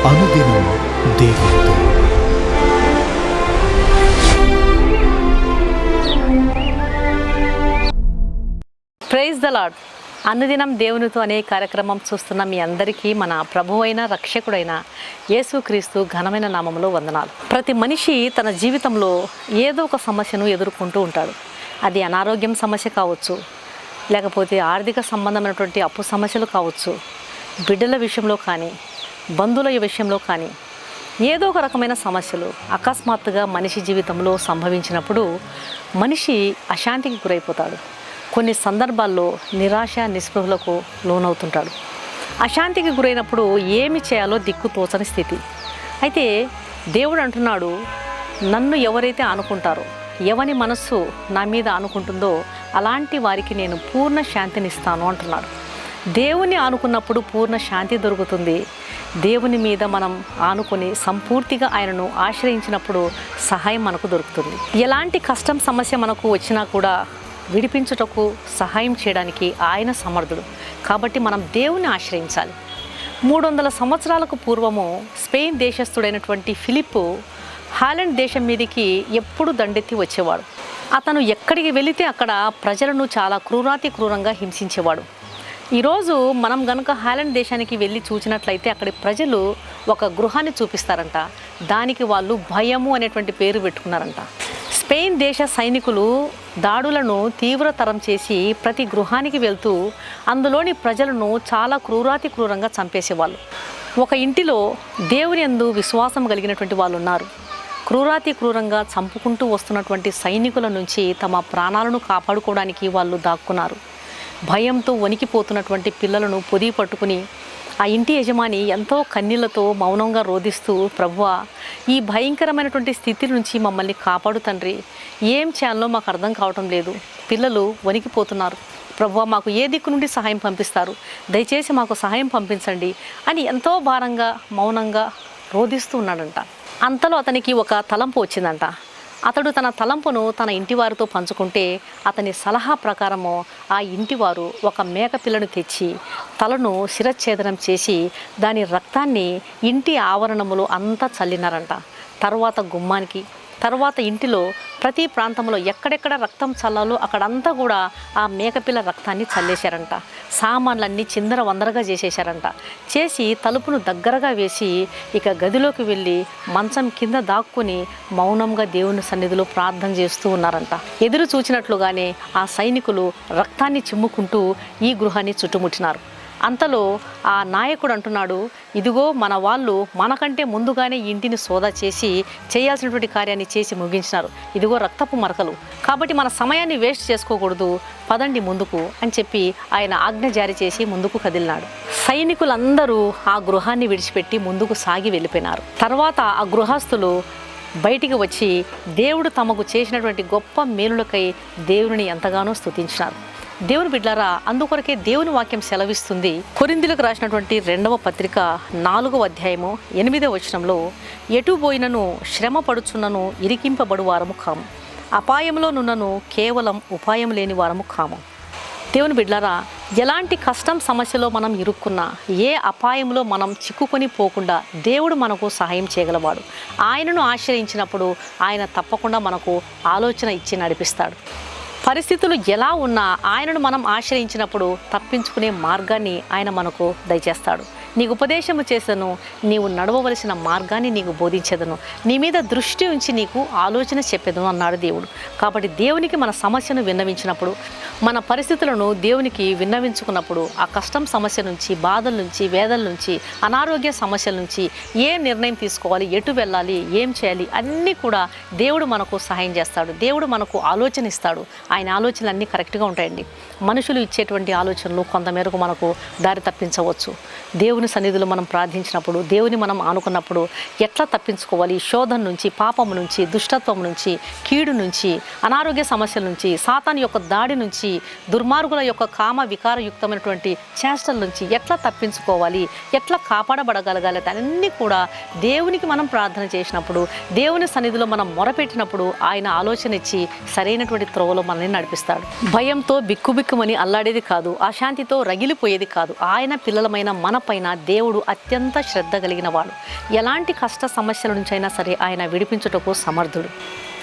అనుదినం దేవునితో. Praise the Lord. అనుదినం దేవునితో అనే కార్యక్రమం చూస్తున్న మీ అందరికీ మన ప్రభువైన రక్షకుడైన యేసుక్రీస్తు ఘనమైన నామములో వందనాలు. ప్రతి మనిషి తన జీవితంలో ఏదో ఒక సమస్యను ఎదుర్కొంటూ ఉంటాడు. అది అనారోగ్యం సమస్య కావచ్చు, లేకపోతే ఆర్థిక సంబంధమైనటువంటి అప్పు సమస్యలు కావచ్చు, బిడ్డల విషయంలో కానీ, బంధువుల విషయంలో కానీ, ఏదో ఒక రకమైన సమస్యలు అకస్మాత్తుగా మనిషి జీవితంలో సంభవించినప్పుడు మనిషి అశాంతికి గురైపోతాడు. కొన్ని సందర్భాల్లో నిరాశ నిస్పృహలకు లోనవుతుంటాడు. అశాంతికి గురైనప్పుడు ఏమి చేయాలో దిక్కు తోచని స్థితి. అయితే దేవుడు అంటున్నాడు, నన్ను ఎవరైతే అనుకుంటారో, ఎవని మనస్సు నా మీద అనుకుంటుందో అలాంటి వారికి నేను పూర్ణ శాంతినిస్తాను అంటున్నాడు. దేవుని ఆనుకున్నప్పుడు పూర్ణ శాంతి దొరుకుతుంది. దేవుని మీద మనం ఆనుకొని సంపూర్తిగా ఆయనను ఆశ్రయించినప్పుడు సహాయం మనకు దొరుకుతుంది. ఎలాంటి కష్టం సమస్య మనకు వచ్చినా కూడా విడిపించుటకు సహాయం చేయడానికి ఆయన సమర్థుడు. కాబట్టి మనం దేవుని ఆశ్రయించాలి. 300 సంవత్సరాలకు పూర్వము స్పెయిన్ దేశస్థుడైనటువంటి ఫిలిప్పు హాలండ్ దేశం మీదికి ఎప్పుడు దండెత్తి వచ్చేవాడు. అతను ఎక్కడికి వెళితే అక్కడ ప్రజలను చాలా క్రూరంగా హింసించేవాడు. ఈరోజు మనం గనుక హాలండ్ దేశానికి వెళ్ళి చూసినట్లయితే అక్కడి ప్రజలు ఒక గృహాన్ని చూపిస్తారంట. దానికి వాళ్ళు భయము అనేటువంటి పేరు పెట్టుకున్నారంట. స్పెయిన్ దేశ సైనికులు దాడులను తీవ్రతరం చేసి ప్రతి గృహానికి వెళ్తూ అందులోని ప్రజలను చాలా క్రూరంగా చంపేసేవాళ్ళు. ఒక ఇంటిలో దేవుని యందు విశ్వాసం కలిగినటువంటి వాళ్ళు ఉన్నారు. క్రూరంగా చంపుకుంటూ వస్తున్నటువంటి సైనికుల నుంచి తమ ప్రాణాలను కాపాడుకోవడానికి వాళ్ళు దాక్కున్నారు. భయంతో వణికిపోతున్నటువంటి పిల్లలను పొదిగి పట్టుకుని ఆ ఇంటి యజమాని ఎంతో కన్నీళ్లతో మౌనంగా రోధిస్తూ, ప్రభువా, ఈ భయంకరమైనటువంటి స్థితి నుంచి మమ్మల్ని కాపాడు తండ్రి, ఏం చేయాలో మాకు అర్థం కావటం లేదు, పిల్లలు వణికిపోతున్నారు, ప్రభువా, మాకు ఏ దిక్కు నుండి సహాయం పంపిస్తారు, దయచేసి మాకు సహాయం పంపించండి అని ఎంతో భారంగా మౌనంగా రోధిస్తూ ఉన్నాడంట. అంతలో అతనికి ఒక తలంపు వచ్చిందంట. అతడు తన తలంపును తన ఇంటివారితో పంచుకుంటే అతని సలహా ప్రకారము ఆ ఇంటివారు ఒక మేకపిల్లను తెచ్చి తలను శిరచ్ఛేదనం చేసి దాని రక్తాన్ని ఇంటి ఆవరణములో అంతా చల్లినారంట. తర్వాత గుమ్మానికి, తర్వాత ఇంటిలో ప్రతి ప్రాంతంలో ఎక్కడెక్కడ రక్తం చల్లాలో అక్కడంతా కూడా ఆ మేకపిల్ల రక్తాన్ని చల్లేశారంట. సామాన్లన్నీ చిందర వందరగా చేసేశారంట. చేసి తలుపును దగ్గరగా వేసి ఇక గదిలోకి వెళ్ళి మంచం కింద దాక్కుని మౌనంగా దేవుని సన్నిధిలో ప్రార్థన చేస్తూ ఉన్నారంట. ఎదురు చూచినట్లుగానే ఆ సైనికులు రక్తాన్ని చిమ్ముకుంటూ ఈ గృహాన్ని చుట్టుముట్టినారు. అంతలో ఆ నాయకుడు అంటున్నాడు, ఇదిగో మన వాళ్ళు మనకంటే ముందుగానే ఇంటిని సోదా చేసి చేయాల్సినటువంటి కార్యాన్ని చేసి ముగించినారు. ఇదిగో రక్తపు మరకలు, కాబట్టి మన సమయాన్ని వేస్ట్ చేసుకోకూడదు, పదండి ముందుకు అని చెప్పి ఆయన ఆజ్ఞ జారీ చేసి ముందుకు కదిలినాడు. సైనికులందరూ ఆ గృహాన్ని విడిచిపెట్టి ముందుకు సాగి వెళ్ళిపోయినారు. తర్వాత ఆ గృహస్థులు బయటికి వచ్చి దేవుడు తమకు చేసినటువంటి గొప్ప మేలులకై దేవుని ఎంతగానో స్తుతించినారు. దేవుని బిడ్డలారా, అందుకొరకే దేవుని వాక్యం సెలవిస్తుంది. కొరింథీయులకు రాసినటువంటి 2వ పత్రిక 4వ అధ్యాయము 8వ వచనంలో, ఎటు పోయినను శ్రమ పడుచున్నను ఇరికింపబడు వారము కాము, అపాయంలో నున్నను కేవలం ఉపాయం లేని వారము కాము. దేవుని బిడ్డలారా, ఎలాంటి కష్టం సమస్యలో మనం ఇరుక్కున్నా, ఏ అపాయంలో మనం చిక్కుకొని పోకుండా దేవుడు మనకు సహాయం చేయగలవాడు. ఆయనను ఆశ్రయించినప్పుడు ఆయన తప్పకుండా మనకు ఆలోచన ఇచ్చి నడిపిస్తాడు. పరిస్థితులు ఎలా ఉన్నా ఆయనను మనం ఆశ్రయించినప్పుడు తప్పించుకునే మార్గాన్ని ఆయన మనకు దయచేస్తాడు. నీకు ఉపదేశము చేసను, నీవు నడవవలసిన మార్గాన్ని నీకు బోధించేదను, నీ మీద దృష్టి ఉంచి నీకు ఆలోచన చెప్పేదను అన్నాడు దేవుడు. కాబట్టి దేవునికి మన సమస్యను విన్నవించినప్పుడు, మన పరిస్థితులను దేవునికి విన్నవించుకున్నప్పుడు ఆ కష్టం సమస్య నుంచి, బాధల నుంచి, వేదల నుంచి, అనారోగ్య సమస్యల నుంచి ఏ నిర్ణయం తీసుకోవాలి, ఎటు వెళ్ళాలి, ఏం చేయాలి అన్నీ కూడా దేవుడు మనకు సహాయం చేస్తాడు. దేవుడు మనకు ఆలోచన ఇస్తాడు. ఆయన ఆలోచనలు అన్నీ కరెక్ట్గా ఉంటాయండి. మనుషులు ఇచ్చేటువంటి ఆలోచనలు కొంతమేరకు మనకు దారి తప్పించవచ్చు. దేవుని సన్నిధిలో మనం ప్రార్థించినప్పుడు, దేవుని మనం ఆనుకున్నప్పుడు ఎట్లా తప్పించుకోవాలి, శోధన నుంచి, పాపము నుంచి, దుష్టత్వం నుంచి, కీడు నుంచి, అనారోగ్య సమస్యల నుంచి, సాతాను యొక్క దాడి నుంచి, దుర్మార్గుల యొక్క కామ వికారయుక్తమైనటువంటి చేష్టల నుంచి ఎట్లా తప్పించుకోవాలి, ఎట్లా కాపాడబడగలగాలి, అన్నీ కూడా దేవునికి మనం ప్రార్థన చేసినప్పుడు, దేవుని సన్నిధిలో మనం మొరపెట్టినప్పుడు ఆయన ఆలోచన ఇచ్చి సరైనటువంటి త్రోవలో మనల్ని నడిపిస్తాడు. భయంతో బిక్కుబిక్కుమని అల్లాడేది కాదు, అశాంతితో రగిలిపోయేది కాదు. ఆయన పిల్లలమైన మన పైన దేవుడు అత్యంత శ్రద్ధ కలిగిన వాడు. ఎలాంటి కష్ట సమస్యల నుంచైనా సరే ఆయన విడిపించుటకు సమర్థుడు.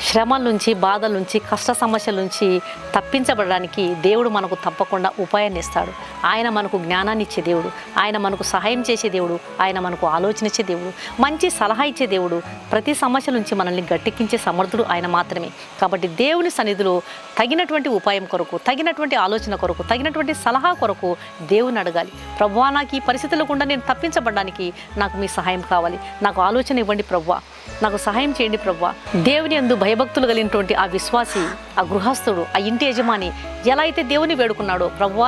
శ్రమల నుంచి, బాధల నుంచి, కష్ట సమస్యల నుంచి తప్పించబడడానికి దేవుడు మనకు తప్పకుండా ఉపాయాన్ని ఇస్తాడు. ఆయన మనకు జ్ఞానాన్ని ఇచ్చే దేవుడు, ఆయన మనకు సహాయం చేసే దేవుడు, ఆయన మనకు ఆలోచన ఇచ్చే దేవుడు, మంచి సలహా ఇచ్చే దేవుడు. ప్రతి సమస్య నుంచి మనల్ని గట్టెక్కించే సమర్థుడు ఆయన మాత్రమే. కాబట్టి దేవుని సన్నిధిలో తగినటువంటి ఉపాయం కొరకు, తగినటువంటి ఆలోచన కొరకు, తగినటువంటి సలహా కొరకు దేవుని అడగాలి. ప్రభువా, నాకు ఈ పరిస్థితుల గుండా నేను తప్పించబడడానికి నాకు మీ సహాయం కావాలి, నాకు ఆలోచన ఇవ్వండి ప్రభువా, నాకు సహాయం చేయండి ప్రభువా. దేవుని యందు భయభక్తులు కలిగినటువంటి ఆ విశ్వాసి, ఆ గృహస్థుడు, ఆ ఇంటి యజమాని ఎలా అయితే దేవుని వేడుకున్నాడో, ప్రభువా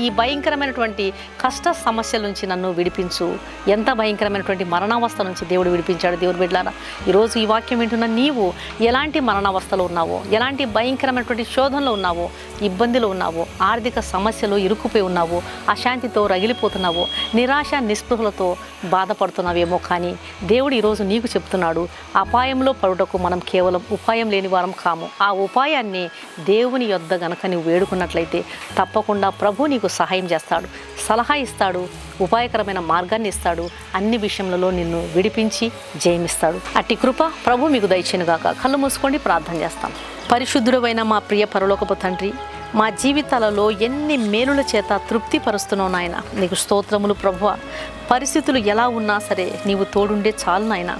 ఈ భయంకరమైనటువంటి కష్ట సమస్యల నుంచి నన్ను విడిపించు. ఎంత భయంకరమైనటువంటి మరణావస్థ నుంచి దేవుడు విడిపించాడు. దేవుడు బిడ్డలారా, ఈరోజు ఈ వాక్యం వింటున్న నీవు ఎలాంటి మరణావస్థలో ఉన్నావో, ఎలాంటి భయంకరమైనటువంటి శోధనలో ఉన్నావో, ఇబ్బందిలో ఉన్నావో, ఆర్థిక సమస్యలు ఇరుక్కుపోయి ఉన్నావో, అశాంతితో రగిలిపోతున్నావో, నిరాశ నిస్పృహలతో బాధపడుతున్నావేమో, కానీ దేవుడు ఈరోజు నీకు చెప్తున్నాడు, అపాయంలో పడుటకు మనం కేవలం ఉపాయం లేని వారం కాము. ఆ ఉపాయాన్ని దేవుని యొద్ద గనక నువ్వు వేడుకున్నట్లయితే తప్పకుండా ప్రభు నీకు సహాయం చేస్తాడు, సలహా ఇస్తాడు, ఉపాయకరమైన మార్గాన్ని ఇస్తాడు, అన్ని విషయములలో నిన్ను విడిపించి జయమిస్తాడు. అట్టి కృప ప్రభు మీకు దయచేయునుగాక. కళ్ళు మూసుకొని ప్రార్థన చేస్తాం. పరిశుద్ధుడైన మా ప్రియ పరలోకపు తండ్రి, మా జీవితాలలో ఎన్ని మేలుల చేత తృప్తిపరుస్తున్నావు నాయన, నీకు స్తోత్రములు ప్రభువా. పరిస్థితులు ఎలా ఉన్నా సరే నీవు తోడుండే చాలు నాయన.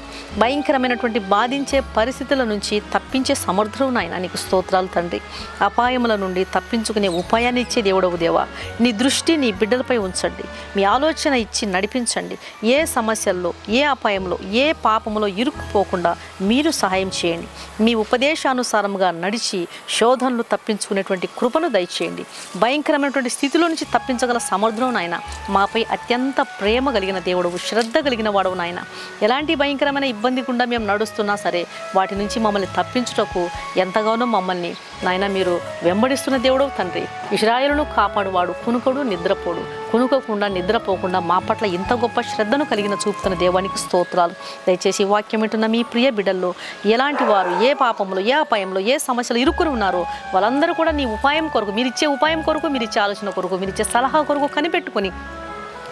భయంకరమైనటువంటి బాధించే పరిస్థితుల నుంచి తప్పించే సమర్థుడు నాయన, నీకు స్తోత్రాలు తండ్రి. అపాయముల నుండి తప్పించుకునే ఉపాయాన్ని ఇచ్చే దేవుడవు దేవా. నీ దృష్టి నీ బిడ్డలపై ఉంచండి, మీ ఆలోచన ఇచ్చి నడిపించండి. ఏ సమస్యల్లో, ఏ అపాయంలో, ఏ పాపములో ఇరుక్కుపోకుండా మీరు సహాయం చేయండి. మీ ఉపదేశానుసారంగా నడిచి శోధనలు తప్పించుకునేటువంటి కృపను దయచేయండి. భయంకరమైనటువంటి స్థితిలో నుంచి తప్పించగల సమర్థుడు నాయన. మాపై అత్యంత ప్రేమ కలిగిన దేవుడవు, శ్రద్ధ కలిగిన వాడవు నాయన. ఎలాంటి భయంకరమైన ఇబ్బంది గుండా మేము నడుస్తున్నా సరే వాటి నుంచి మమ్మల్ని తప్పించుటకు ఎంతగానో మమ్మల్ని నాయన మీరు వెంబడిస్తున్న దేవుడవు తండ్రి. ఇశ్రాయేలును కాపాడువాడు కునుకడు నిద్రపోడు, కునుకోకుండా నిద్రపోకుండా మా పట్ల ఇంత గొప్ప శ్రద్ధను కలిగిన చూపుతున్న దేవానికి స్తోత్రాలు. దయచేసి వాక్యం వింటున్న మీ ప్రియ బిడ్డల్లో ఎలాంటి వారు ఏ పాపంలో, ఏ అపాయంలో, ఏ సమస్యలు ఇరుక్కుని ఉన్నారో వాళ్ళందరూ కూడా నీ ఉపాయం కొరకు, మీరిచ్చే ఉపాయం కొరకు, మీరిచ్చే ఆలోచన కొరకు, మీరిచ్చే సలహా కొరకు కనిపెట్టుకొని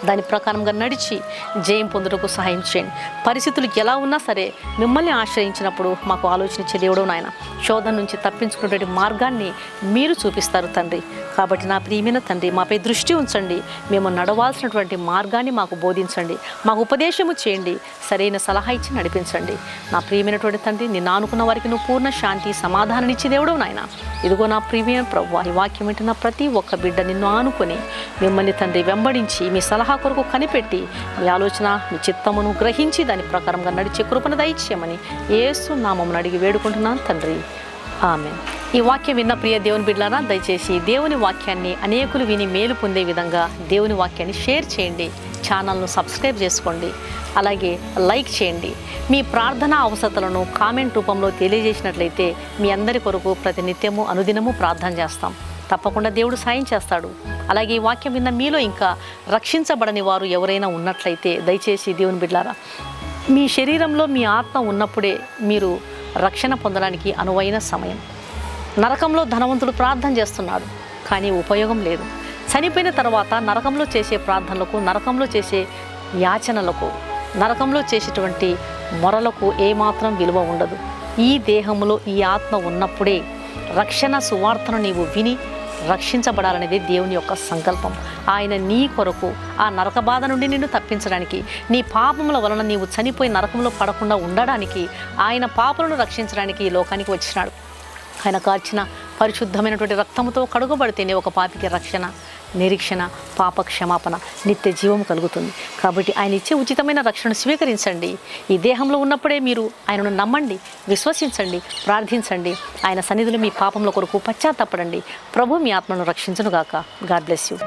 దాని ప్రకారంగా నడిచి జయం పొందుటకు సహాయం చేయండి. పరిస్థితులు ఎలా ఉన్నా సరే మిమ్మల్ని ఆశ్రయించినప్పుడు మాకు ఆలోచన ఇచ్చే దేవుడు నాయన. శోధన నుంచి తప్పించుకునేటువంటి మార్గాన్ని మీరు చూపిస్తారు తండ్రి. కాబట్టి నా ప్రియమైన తండ్రి, మాపై దృష్టి ఉంచండి, మేము నడవాల్సినటువంటి మార్గాన్ని మాకు బోధించండి, మాకు ఉపదేశము చేయండి, సరైన సలహా ఇచ్చి నడిపించండి. నా ప్రియమైనటువంటి తండ్రి, నిన్ను ఆనుకున్న వారికి నువ్వు పూర్ణ శాంతి సమాధానం ఇచ్చే దేవుడు నాయన. ఇదిగో నా ప్రియమైన ప్రభువా, ఈ వాక్యం వింటున్న ప్రతి ఒక్క బిడ్డ నిన్ను ఆనుకొని మిమ్మల్ని తండ్రి వెంబడించి మీ సలహా కొరకు కనిపెట్టి మీ ఆలోచన, మీ చిత్తమును గ్రహించి దాని ప్రకారంగా నడిచే కృపను దయచేయమని యేసు నామమున అడిగి వేడుకుంటున్నాను తండ్రి, ఆమేన్. ఈ వాక్యం విన్న ప్రియ దేవుని బిడ్డలారా, దయచేసి దేవుని వాక్యాన్ని అనేకులు విని మేలు పొందే విధంగా దేవుని వాక్యాన్ని షేర్ చేయండి, ఛానల్ను సబ్స్క్రైబ్ చేసుకోండి, అలాగే లైక్ చేయండి. మీ ప్రార్థన అవసరతలను కామెంట్ రూపంలో తెలియజేసినట్లయితే మీ అందరి కొరకు ప్రతినిత్యము అనుదినము ప్రార్థన చేస్తాం. తప్పకుండా దేవుడు సాయం చేస్తాడు. అలాగే ఈ వాక్యం విన్న మీలో ఇంకా రక్షించబడని వారు ఎవరైనా ఉన్నట్లయితే దయచేసి దేవుని బిడ్డలారా, మీ శరీరంలో మీ ఆత్మ ఉన్నప్పుడే మీరు రక్షణ పొందడానికి అనువైన సమయం. నరకంలో ధనవంతుడు ప్రార్థన చేస్తున్నాడు, కానీ ఉపయోగం లేదు. చనిపోయిన తర్వాత నరకంలో చేసే ప్రార్థనలకు, నరకంలో చేసే యాచనలకు, నరకంలో చేసేటువంటి మొరలకు ఏమాత్రం విలువ ఉండదు. ఈ దేహంలో ఈ ఆత్మ ఉన్నప్పుడే రక్షణ సువార్తను నీవు విని రక్షించబడాలనేది దేవుని యొక్క సంకల్పం. ఆయన నీ కొరకు ఆ నరక బాధ నుండి నిన్ను తప్పించడానికి, నీ పాపముల వలన నీవు చనిపోయి నరకంలో పడకుండా ఉండడానికి, ఆయన పాపలను రక్షించడానికి ఈ లోకానికి వచ్చినాడు. ఆయన కార్చిన పరిశుద్ధమైనటువంటి రక్తముతో కడుగబడితేనే ఒక పాపికి రక్షణ, నిరీక్షణ, పాప క్షమాపణ, నిత్య జీవం కలుగుతుంది. కాబట్టి ఆయన ఇచ్చే ఉచితమైన రక్షణను స్వీకరించండి. ఈ దేహంలో ఉన్నప్పుడే మీరు ఆయనను నమ్మండి, విశ్వసించండి, ప్రార్థించండి. ఆయన సన్నిధిలో మీ పాపముల కొరకు పశ్చాత్తాపడండి. ప్రభు మీ ఆత్మను రక్షించునుగాక. God bless you.